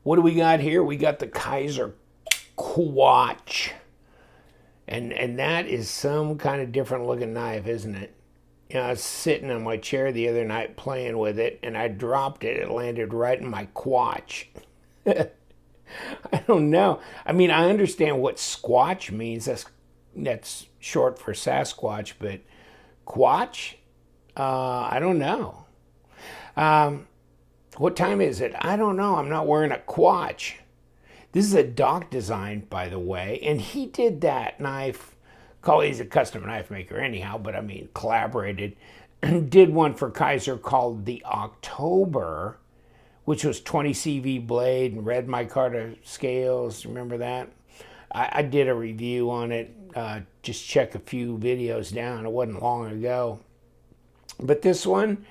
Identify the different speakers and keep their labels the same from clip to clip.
Speaker 1: What do we got here? We got the Kizer Quatch. And that is some kind of different looking knife, isn't it? You know, I was sitting on my chair the other night playing with it, and I dropped it. It landed right in my quatch. I don't know. I mean, I understand what squatch means. That's short for Sasquatch, but quatch? I don't know. What time is it? I don't know. I'm not wearing a quatch. This is a D.O.C.K design, by the way, and he did that knife. He's a custom knife maker anyhow, but I mean, collaborated. Did one for Kizer called the October, which was 20 CV blade and red micarta scales. Remember that? I did a review on it. Just check a few videos down. It wasn't long ago. But this one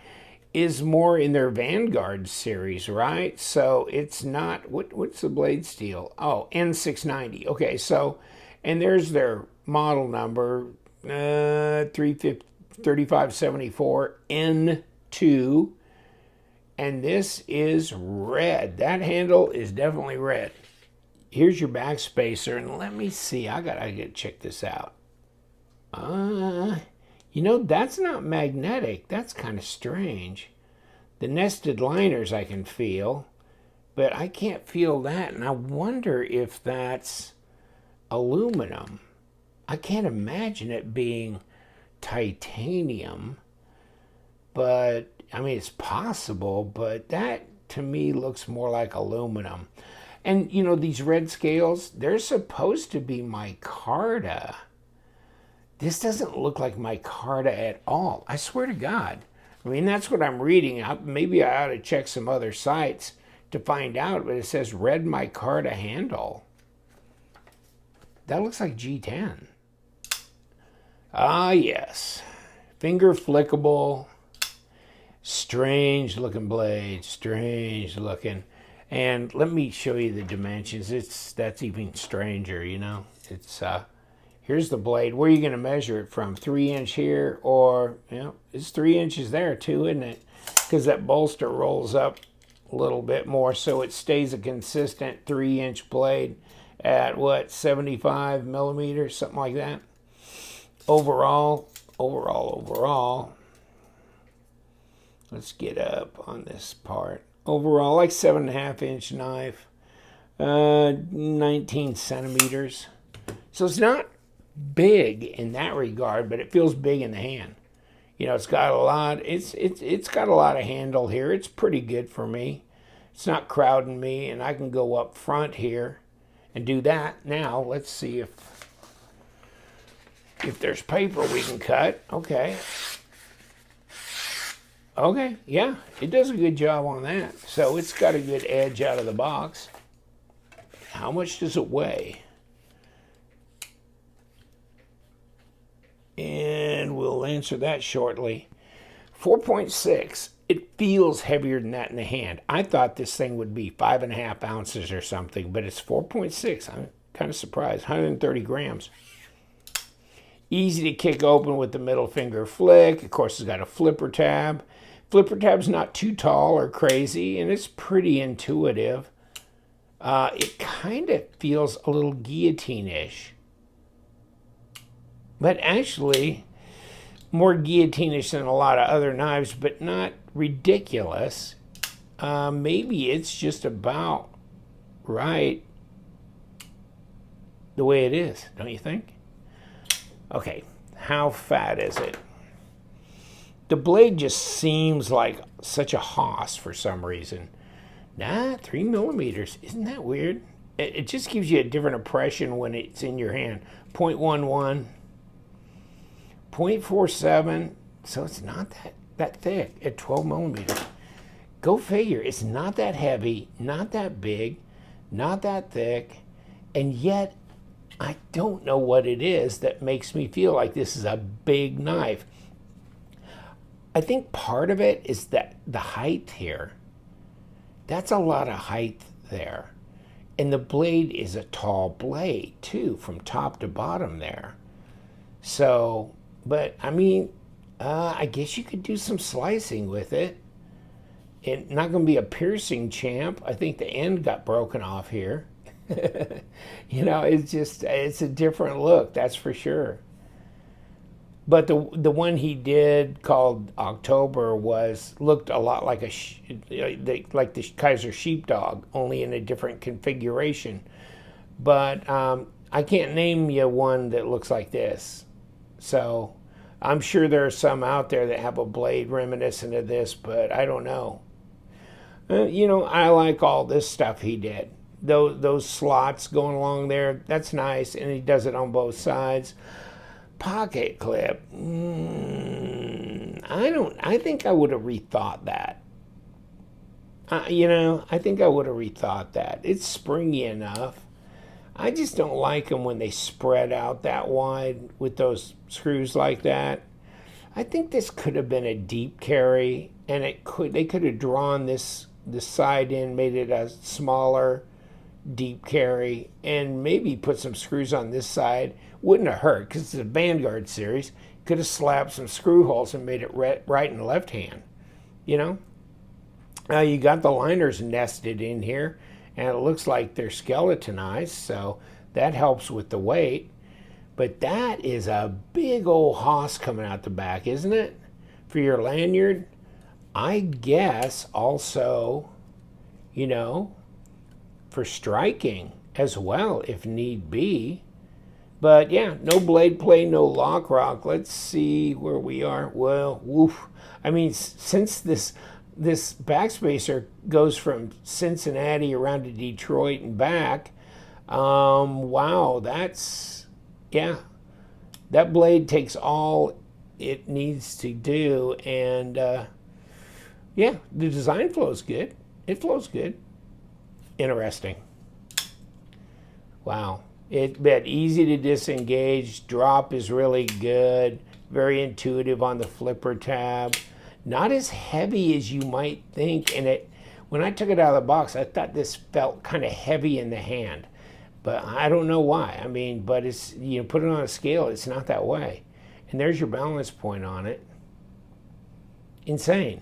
Speaker 1: is more in their Vanguard series, right? So it's not, what's the blade steel? Oh, N690. Okay, so, and there's their model number, 3574 N2. And this is red. That handle is definitely red. Here's your back spacer, and let me see. I gotta check this out. You know, that's not magnetic. That's kind of strange. The nested liners I can feel, but I can't feel that. And I wonder if that's aluminum. I can't imagine it being titanium, but I mean, it's possible, but that to me looks more like aluminum. And you know, these red scales, they're supposed to be micarta. This doesn't look like micarta at all. I swear to God. I mean, that's what I'm reading. Maybe I ought to check some other sites to find out, but it says red micarta handle. That looks like G10. Ah, yes. Finger flickable. Strange looking blade. Strange looking. And let me show you the dimensions. That's even stranger, you know. Here's the blade. Where are you going to measure it from? 3-inch here, or, you know, it's 3 inches there too, isn't it? Because that bolster rolls up a little bit more, so it stays a consistent 3-inch blade at what, 75 millimeters, something like that. Overall. Let's get up on this part. Overall, like 7.5-inch knife, 19 centimeters. So it's not big in that regard, but it feels big in the hand. You know, it's got a lot. It's got a lot of handle here. It's pretty good for me. It's not crowding me, and I can go up front here and do that. Now let's see if there's paper we can cut. Okay. Okay, yeah, it does a good job on that. So it's got a good edge out of the box. How much does it weigh? And we'll answer that shortly. 4.6. It feels heavier than that in the hand. I thought this thing would be 5.5 ounces or something, but it's 4.6. I'm kind of surprised. 130 grams. Easy to kick open with the middle finger flick. Of course, it's got a flipper tab. Flipper tab's not too tall or crazy, and it's pretty intuitive. It kind of feels a little guillotine-ish. But actually, more guillotine-ish than a lot of other knives, but not ridiculous. Maybe it's just about right the way it is, don't you think? Okay, how fat is it? The blade just seems like such a hoss for some reason. Nah, 3 millimeters. Isn't that weird? It just gives you a different impression when it's in your hand. 0.11, 0.47. So it's not that thick at 12 millimeters. Go figure. It's not that heavy, not that big, not that thick, and yet I don't know what it is that makes me feel like this is a big knife. I think part of it is that the height here. That's a lot of height there. And the blade is a tall blade too, from top to bottom there. So, but I mean, I guess you could do some slicing with it. It's not going to be a piercing champ. I think the end got broken off here. You know, it's a different look, that's for sure. But the one he did called October looked a lot like like the Kizer Sheepdog, only in a different configuration. But I can't name you one that looks like this. So I'm sure there are some out there that have a blade reminiscent of this, but I don't know. You know, I like all this stuff he did. Those slots going along there, that's nice, and he does it on both sides. Pocket clip, I think I would have rethought that. You know, I think I would have rethought that. It's springy enough. I just don't like them when they spread out that wide with those screws like that. I think this could have been a deep carry, and they could have drawn the side in, made it a smaller deep carry, and maybe put some screws on this side. Wouldn't have hurt because it's a Vanguard series. Could have slapped some screw holes and made it right and left hand. You know? Now you got the liners nested in here, and it looks like they're skeletonized, so that helps with the weight. But that is a big old hoss coming out the back, isn't it? For your lanyard. I guess also, you know, for striking as well, if need be. But yeah, no blade play, no lock rock. Let's see where we are. Well, woof. I mean, since this backspacer goes from Cincinnati around to Detroit and back, wow, yeah, that blade takes all it needs to do, and yeah, the design flows good. It flows good. Interesting. Wow. It's easy to disengage. Drop is really good. Very intuitive on the flipper tab. Not as heavy as you might think. And when I took it out of the box, I thought this felt kind of heavy in the hand. But I don't know why. I mean, but it's, you know, put it on a scale, it's not that way. And there's your balance point on it. Insane.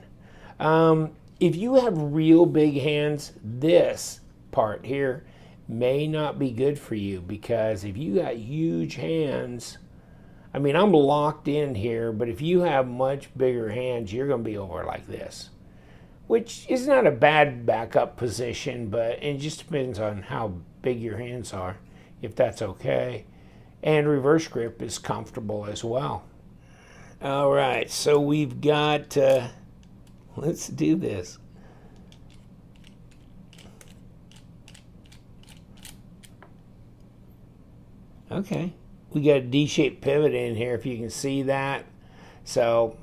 Speaker 1: If you have real big hands, this part here may not be good for you, because if you got huge hands, I mean, I'm locked in here, but if you have much bigger hands, you're going to be over like this, which is not a bad backup position, but it just depends on how big your hands are, if that's okay. And reverse grip is comfortable as well. All right, so we've got, let's do this. Okay, we got a D-shaped pivot in here, if you can see that. So,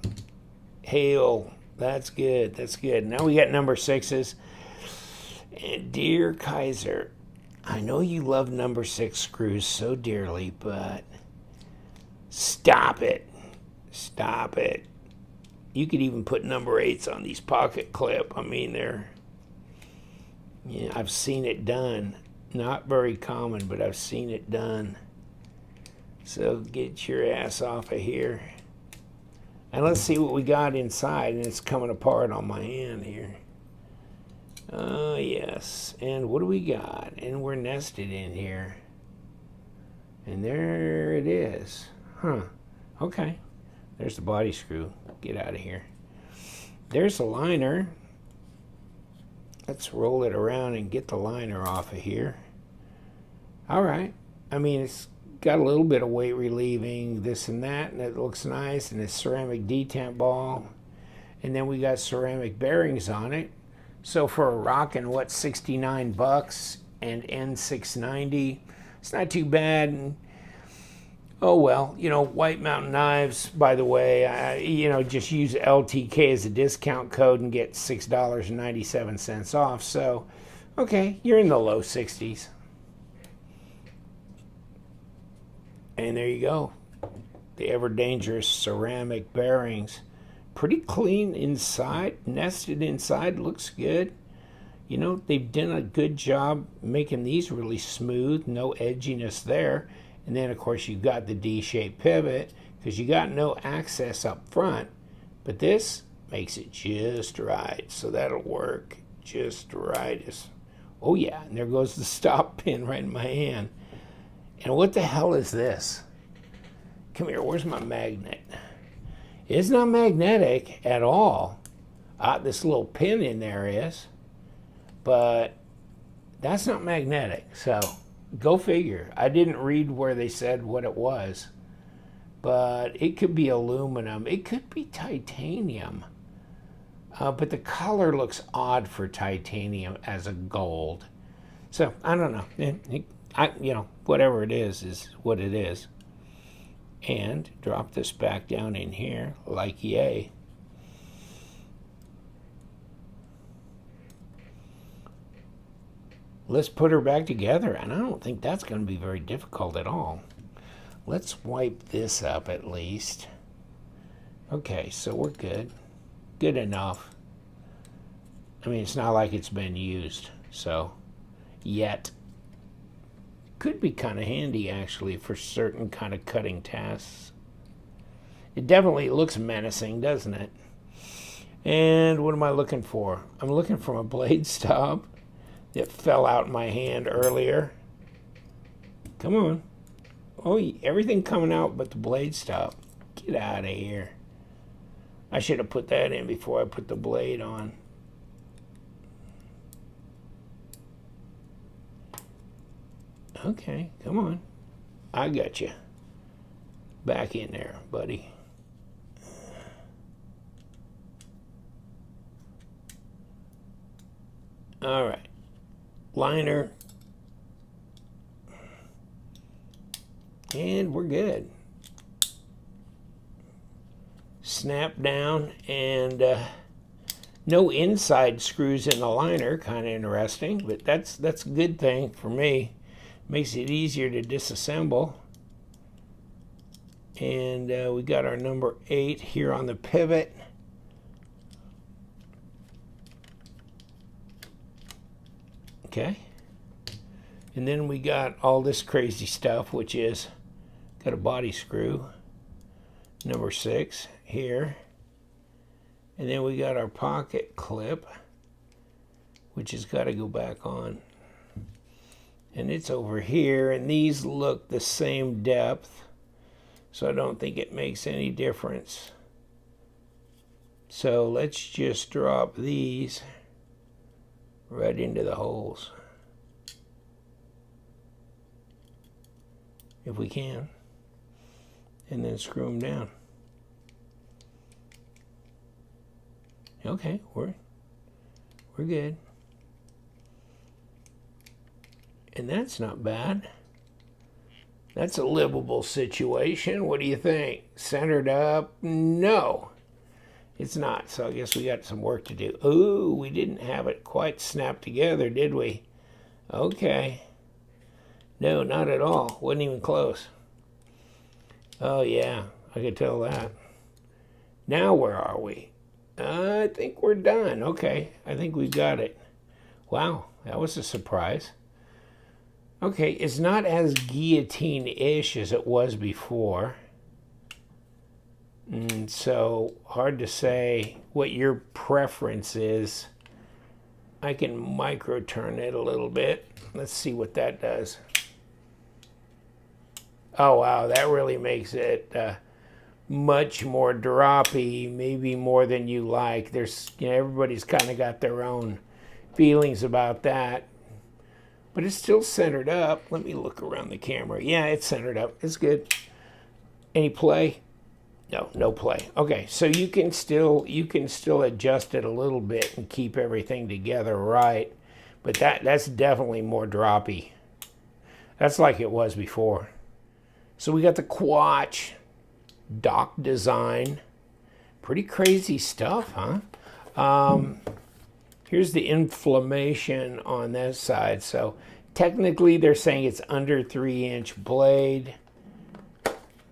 Speaker 1: hail, that's good, that's good. Now we got number 6s. And dear Kizer, I know you love number 6 screws so dearly, but stop it. Stop it. You could even put number 8s on these pocket clip. I mean, yeah, I've seen it done. Not very common, but I've seen it done. So get your ass off of here. And let's see what we got inside. And it's coming apart on my hand here. Oh, yes. And what do we got? And we're nested in here. And there it is. Huh. Okay. There's the body screw. Get out of here. There's the liner. Let's roll it around and get the liner off of here. All right. I mean, it's got a little bit of weight relieving, this and that, and it looks nice. And it's ceramic detent ball. And then we got ceramic bearings on it. So for a rockin', what, $69 and N690, it's not too bad. And, oh well, you know, White Mountain Knives, by the way, you know, just use LTK as a discount code and get $6.97 off. So, okay, you're in the low 60s. And there you go. The ever dangerous ceramic bearings. Pretty clean inside, nested inside, looks good. You know, they've done a good job making these really smooth, no edginess there. And then, of course, you've got the D-shaped pivot because you got no access up front. But this, makes it just right. So that'll work just right. Oh yeah, and there goes the stop pin right in my hand. And what the hell is this? Come here, where's my magnet? It's not magnetic at all. This little pin in there is, but that's not magnetic. So go figure. I didn't read where they said what it was, but it could be aluminum. It could be titanium. But the color looks odd for titanium as a gold. So I don't know. Whatever it is what it is. And drop this back down in here like yay. Let's put her back together, and I don't think that's going to be very difficult at all. Let's wipe this up at least. Okay, so we're good. Good enough. I mean, it's not like it's been used, so yet. Could be kind of handy, actually, for certain kind of cutting tasks. It definitely looks menacing, doesn't it? And what am I looking for? I'm looking for a blade stop that fell out my hand earlier. Come on. Oh, everything coming out but the blade stop. Get out of here. I should have put that in before I put the blade on. Okay, come on. I got you. Back in there, buddy. All right. Liner. And we're good. Snap down, and no inside screws in the liner. Kind of interesting, but that's a good thing for me. Makes it easier to disassemble. And we got our number 8 here on the pivot. Okay. And then we got all this crazy stuff, which is got a body screw, number 6 here. And then we got our pocket clip, which has got to go back on. And it's over here, and these look the same depth, so I don't think it makes any difference. So let's just drop these right into the holes, if we can, and then screw them down. Okay, we're good. And that's not bad. That's a livable situation. What do you think? Centered up? No, it's not. So I guess we got some work to do. Ooh, we didn't have it quite snapped together, did we? Okay. No, not at all. Wasn't even close. Oh, yeah, I could tell that. Now where are we? I think we're done. Okay, I think we've got it. Wow, that was a surprise. Okay, it's not as guillotine-ish as it was before. And so, hard to say what your preference is. I can micro-turn it a little bit. Let's see what that does. Oh, wow, that really makes it much more droppy, maybe more than you like. There's, everybody's kind of got their own feelings about that. But it's still centered up. Let me look around the camera. Yeah, it's centered up. It's good. Any play? No, no play. Okay, so you can still adjust it a little bit and keep everything together right. But that's definitely more droppy. That's like it was before. So we got the Quatch dock design. Pretty crazy stuff, huh? Here's the inflammation on this side. So technically they're saying it's under 3-inch blade.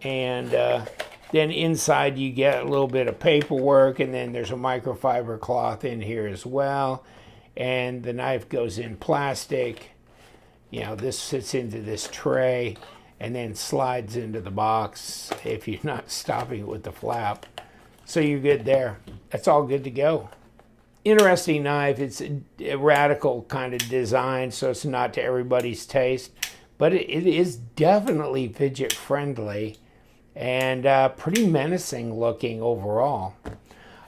Speaker 1: And then inside you get a little bit of paperwork, and then there's a microfiber cloth in here as well. And the knife goes in plastic. This sits into this tray and then slides into the box if you're not stopping it with the flap. So you're good there. That's all good to go. Interesting knife. It's a radical kind of design, so it's not to everybody's taste, but it is definitely fidget friendly and pretty menacing looking overall.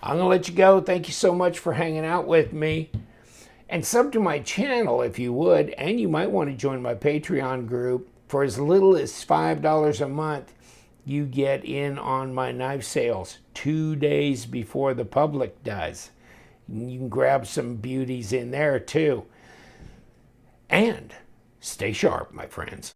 Speaker 1: I'm gonna let you go. Thank you so much for hanging out with me, and sub to my channel if you would, and you might want to join my Patreon group. For as little as $5 a month, you get in on my knife sales 2 days before the public does. You can grab some beauties in there too. And stay sharp, my friends.